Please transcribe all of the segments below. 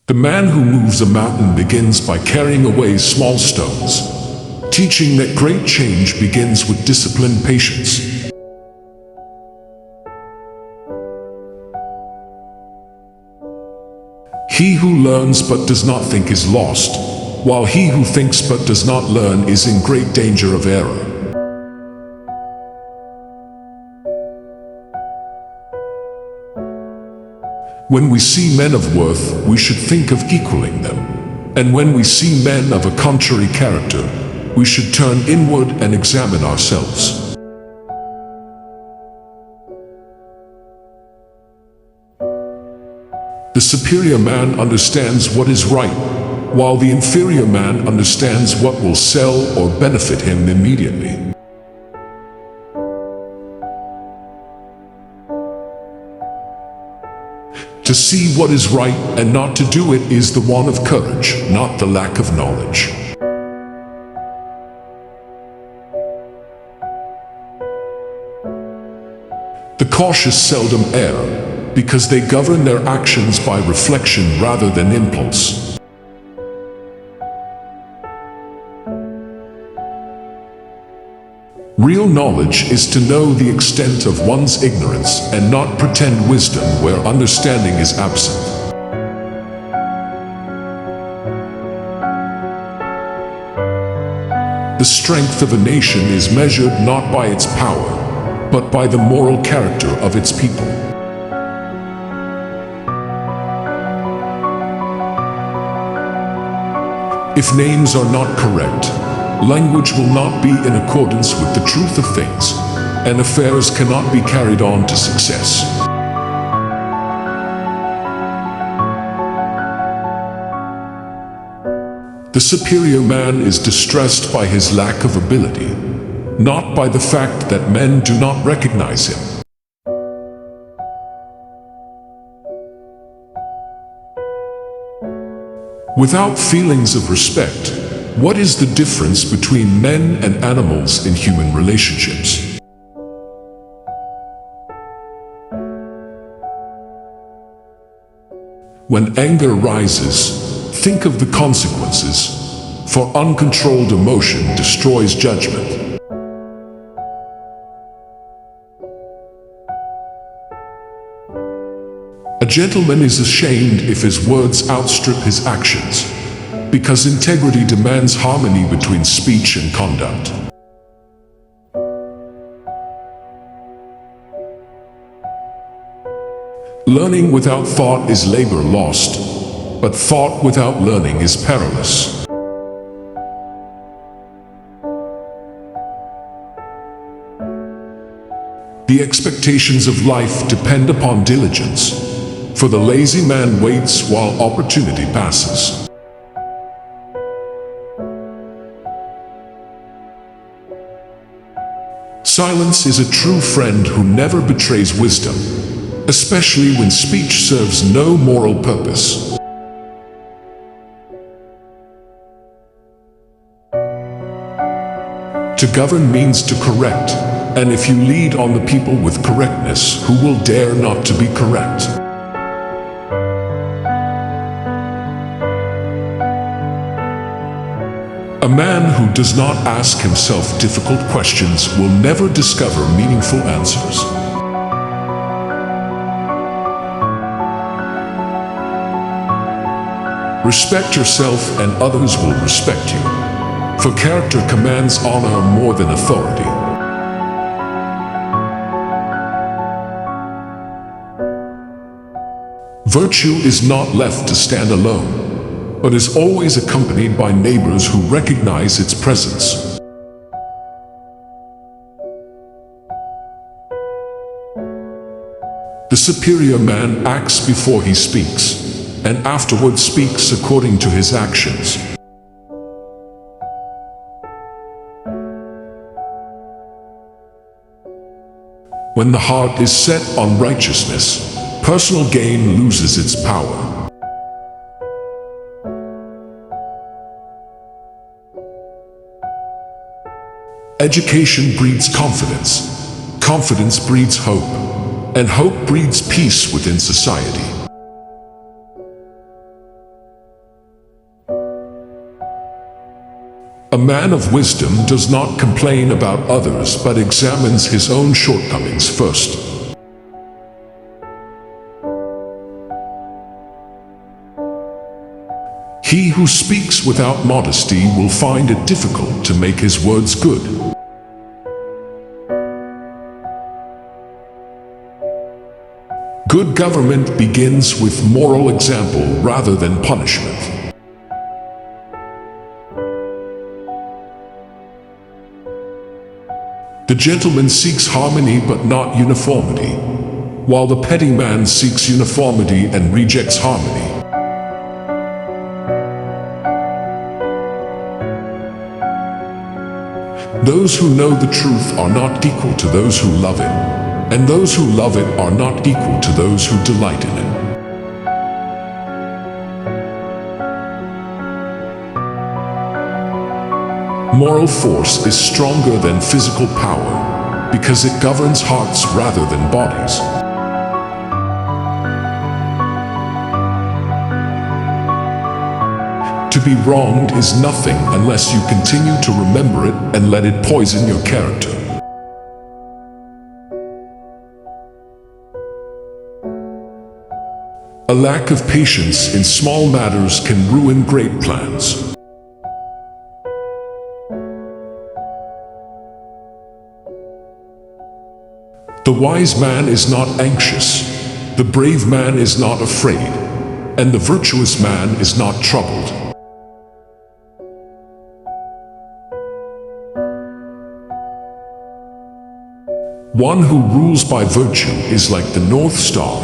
The man who moves a mountain begins by carrying away small stones, teaching that great change begins with disciplined patience. He who learns but does not think is lost, while he who thinks but does not learn is in great danger of error. When we see men of worth, we should think of equaling them. And when we see men of a contrary character, we should turn inward and examine ourselves. The superior man understands what is right, while the inferior man understands what will sell or benefit him immediately. To see what is right and not to do it is the want of courage, not the lack of knowledge. The cautious seldom err, because they govern their actions by reflection rather than impulse. Real knowledge is to know the extent of one's ignorance and not pretend wisdom where understanding is absent. The strength of a nation is measured not by its power, but by the moral character of its people. If names are not correct, language will not be in accordance with the truth of things, and affairs cannot be carried on to success. The superior man is distressed by his lack of ability, not by the fact that men do not recognize him. Without feelings of respect, what is the difference between men and animals in human relationships? When anger rises, think of the consequences, for uncontrolled emotion destroys judgment. A gentleman is ashamed if his words outstrip his actions, because integrity demands harmony between speech and conduct. Learning without thought is labor lost, but thought without learning is perilous. The expectations of life depend upon diligence, for the lazy man waits while opportunity passes. Silence is a true friend who never betrays wisdom, especially when speech serves no moral purpose. To govern means to correct, and if you lead on the people with correctness, who will dare not to be correct? A man who does not ask himself difficult questions will never discover meaningful answers. Respect yourself and others will respect you, for character commands honor more than authority. Virtue is not left to stand alone, but is always accompanied by neighbors who recognize its presence. The superior man acts before he speaks, and afterward speaks according to his actions. When the heart is set on righteousness, personal gain loses its power. Education breeds confidence, confidence breeds hope, and hope breeds peace within society. A man of wisdom does not complain about others but examines his own shortcomings first. He who speaks without modesty will find it difficult to make his words good. Good government begins with moral example rather than punishment. The gentleman seeks harmony but not uniformity, while the petty man seeks uniformity and rejects harmony. Those who know the truth are not equal to those who love it, and those who love it are not equal to those who delight in it. Moral force is stronger than physical power because it governs hearts rather than bodies. To be wronged is nothing unless you continue to remember it and let it poison your character. A lack of patience in small matters can ruin great plans. The wise man is not anxious, the brave man is not afraid, and the virtuous man is not troubled. One who rules by virtue is like the North Star,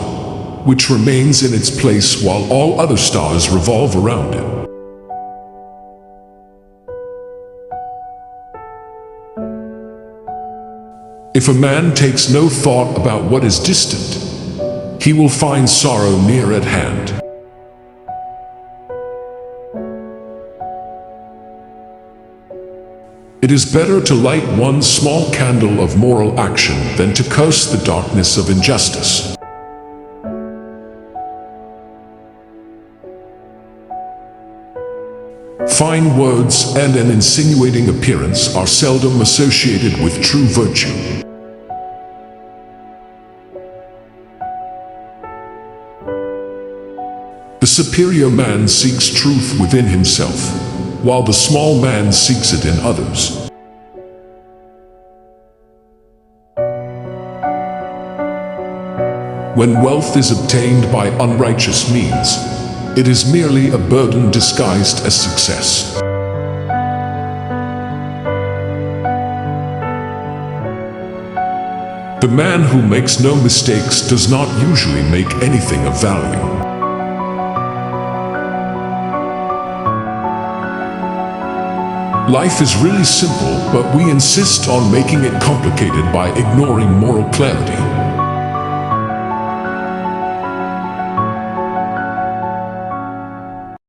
which remains in its place while all other stars revolve around it. If a man takes no thought about what is distant, he will find sorrow near at hand. It is better to light one small candle of moral action than to curse the darkness of injustice. Fine words and an insinuating appearance are seldom associated with true virtue. The superior man seeks truth within himself, while the small man seeks it in others. When wealth is obtained by unrighteous means, it is merely a burden disguised as success. The man who makes no mistakes does not usually make anything of value. Life is really simple, but we insist on making it complicated by ignoring moral clarity.